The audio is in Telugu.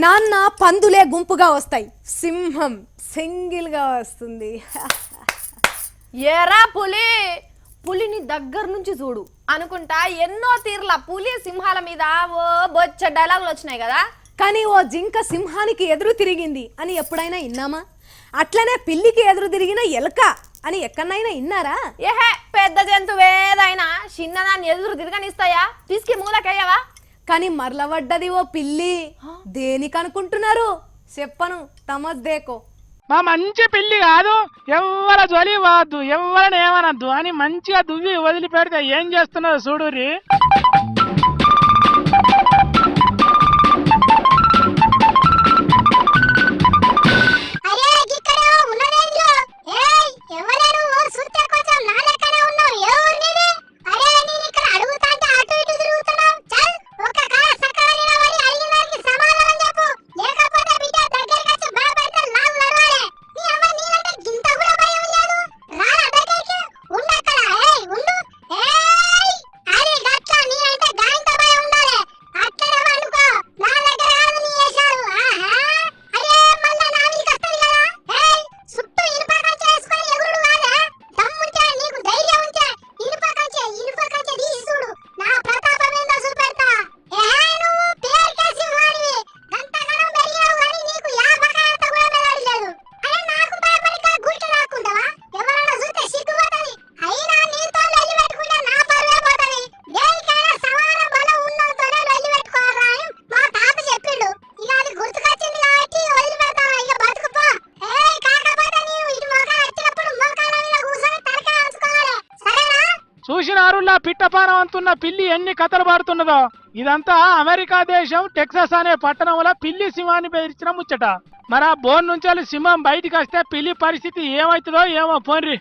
నాన్న పందులే గుంపుగా వస్తాయి, సింహం సింగిల్ గా వస్తుంది. ఏరా పులి, పులిని దగ్గర నుంచి చూడు అనుకుంటా ఎన్నో తీర్ల పులి సింహాల మీద ఓ బొచ్చ డైలాగులు వచ్చినాయి కదా. కానీ ఓ జింక సింహానికి ఎదురు తిరిగింది అని ఎప్పుడైనా విన్నామా? అట్లనే పిల్లికి ఎదురు తిరిగిన ఎలక అని ఎక్కడైనా విన్నారా? ఏహే, పెద్ద జంతువేదైనా చిన్నదాన్ని ఎదురు తిరగనిస్తాయా? తీసుకి మూలకేయవా? కానీ మరలబడ్డది ఓ పిల్లి. దేనికనుకుంటున్నారు? చెప్పను, తమదేకో. మా మంచి పిల్లి కాదు, ఎవ్వర జొలి పోవద్దు, ఎవ్వరని ఏమనద్దు అని మంచిగా దువ్వి వదిలిపెడితే ఏం చేస్తున్నదో చూడుర్రి. చూసినారులా పిట్టపానం అంటున్న పిల్లి ఎన్ని కథలు పాడుతున్నదో. ఇదంతా అమెరికా దేశం టెక్సాస్ అనే పట్టణంలో పిల్లి సింహాన్ని బెదిరించిన ముచ్చట. మరి ఆ బోన్ నుంచి సింహం బయటికి వస్తే పిల్లి పరిస్థితి ఏమవుతుందో ఏమో పోన్రి.